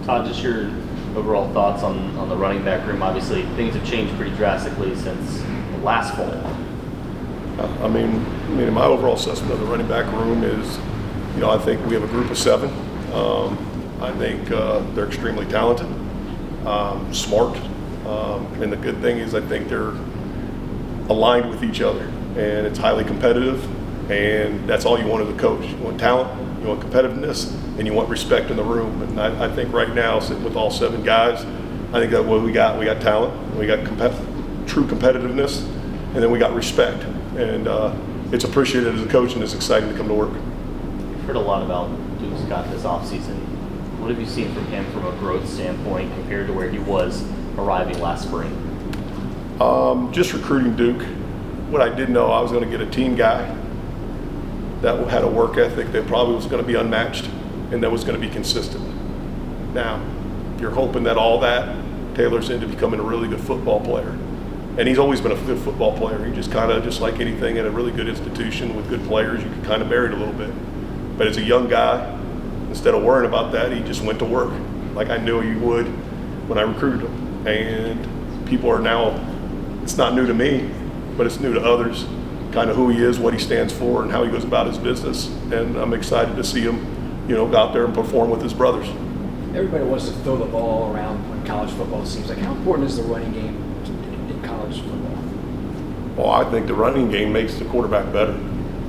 Todd, just your overall thoughts on the running back room. Obviously, things have changed pretty drastically since last fall. I mean, my overall assessment of the running back room is, I think we have a group of 7. I think they're extremely talented, smart, and the good thing is I think they're aligned with each other, and it's highly competitive, and that's all you want as a coach. You want talent, you want competitiveness, and you want respect in the room. And I think right now, sitting with all 7 guys, I think that what we got talent, we got true competitiveness, and then we got respect. And it's appreciated as a coach, and it's exciting to come to work. We've heard a lot about Duke Scott this offseason. What have you seen from him from a growth standpoint compared to where he was arriving last spring? Just recruiting Duke. What I did know, I was going to get a team guy that had a work ethic that probably was going to be unmatched and that was going to be consistent. Now, you're hoping that all that tailors into becoming a really good football player. And he's always been a good football player. He just just like anything at a really good institution with good players, you can kind of bury it a little bit. But as a young guy, instead of worrying about that, he just went to work like I knew he would when I recruited him. And people are now, it's not new to me, but it's new to others, kind of who he is, what he stands for, and how he goes about his business. And I'm excited to see him, go out there and perform with his brothers. Everybody wants to throw the ball around in college football, it seems like. How important is the running game in college football? Well, I think the running game makes the quarterback better.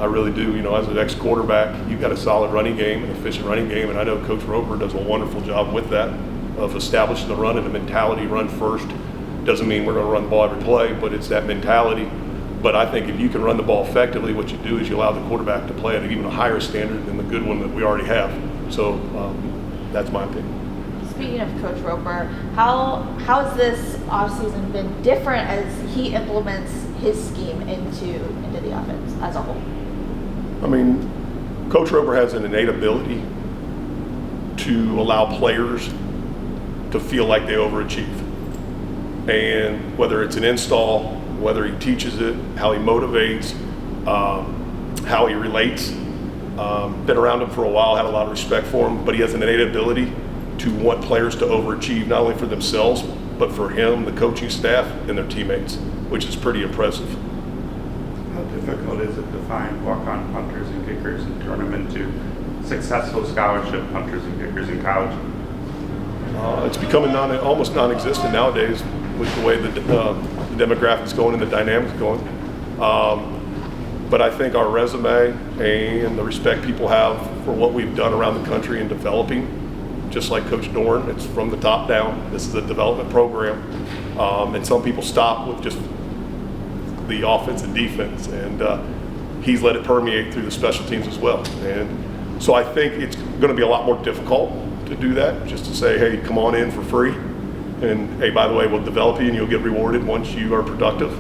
I really do. As an ex-quarterback, you've got a solid running game, an efficient running game, and I know Coach Roper does a wonderful job with that, of establishing the run and the mentality, run first. Doesn't mean we're going to run the ball every play, but it's that mentality. But I think if you can run the ball effectively, what you do is you allow the quarterback to play at even a higher standard than the good one that we already have. So that's my opinion. Speaking of Coach Roper, how has this offseason been different as he implements his scheme into the offense as a whole? Coach Roper has an innate ability to allow players to feel like they overachieve. And whether it's an install, whether he teaches it, how he motivates, how he relates. Been around him for a while, had a lot of respect for him, but he has an innate ability to want players to overachieve, not only for themselves, but for him, the coaching staff, and their teammates, which is pretty impressive. How difficult is it to find walk-on punters and kickers and turn them into successful scholarship punters and kickers in college? It's becoming almost non-existent nowadays with the way the demographics going and the dynamics going. But I think our resume and the respect people have for what we've done around the country in developing, just like Coach Dorn, it's from the top down. This is a development program. And some people stop with just the offense and defense. And he's let it permeate through the special teams as well. And so I think it's going to be a lot more difficult to do that, just to say, hey, come on in for free. And hey, by the way, we'll develop you and you'll get rewarded once you are productive.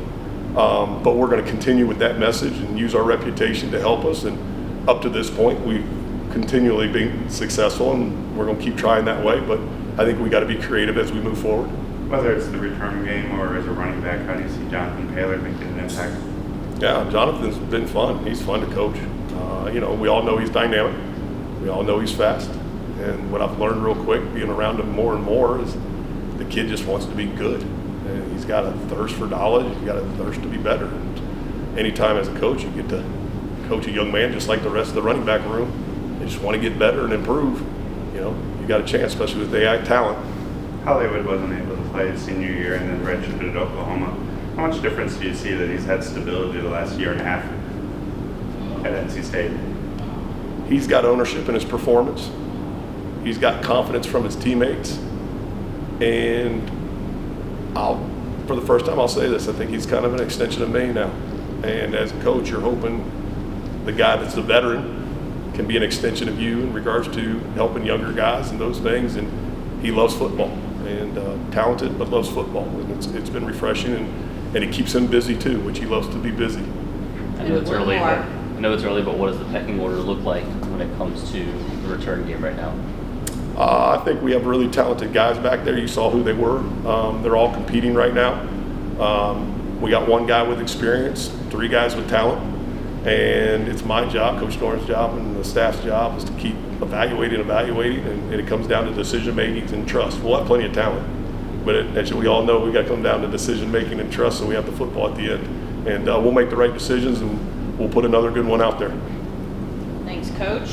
But we're going to continue with that message and use our reputation to help us. And up to this point, we've continually been successful, and we're going to keep trying that way. But I think we got to be creative as we move forward. Whether it's the return game or as a running back, how do you see Jonathan Taylor making an impact? Yeah, Jonathan's been fun. He's fun to coach. We all know he's dynamic. We all know he's fast. And what I've learned real quick, being around him more and more, is the kid just wants to be good. And he's got a thirst for knowledge. He's got a thirst to be better. And anytime as a coach, you get to coach a young man just like the rest of the running back room. They just want to get better and improve. You got a chance, especially with AI talent. Hollywood wasn't able to play his senior year and then redshirted at Oklahoma. How much difference do you see that he's had stability the last year and a half at NC State? He's got ownership in his performance. He's got confidence from his teammates. And for the first time, I'll say this, I think he's kind of an extension of me now. And as a coach, you're hoping the guy that's the veteran can be an extension of you in regards to helping younger guys and those things. And he loves football, and talented, but loves football. And it's been refreshing, and it keeps him busy too, which he loves to be busy. I know it's early, but what does the pecking order look like when it comes to the return game right now? I think we have really talented guys back there. You saw who they were. They're all competing right now. We got one guy with experience, 3 guys with talent, And it's my job, Coach Norton's job, and the staff's job is to keep evaluating, and it comes down to decision making and trust. We'll have plenty of talent, but as we all know, we got to come down to decision making and trust, so we have the football at the end. And we'll make the right decisions, and we'll put another good one out there. Thanks, Coach.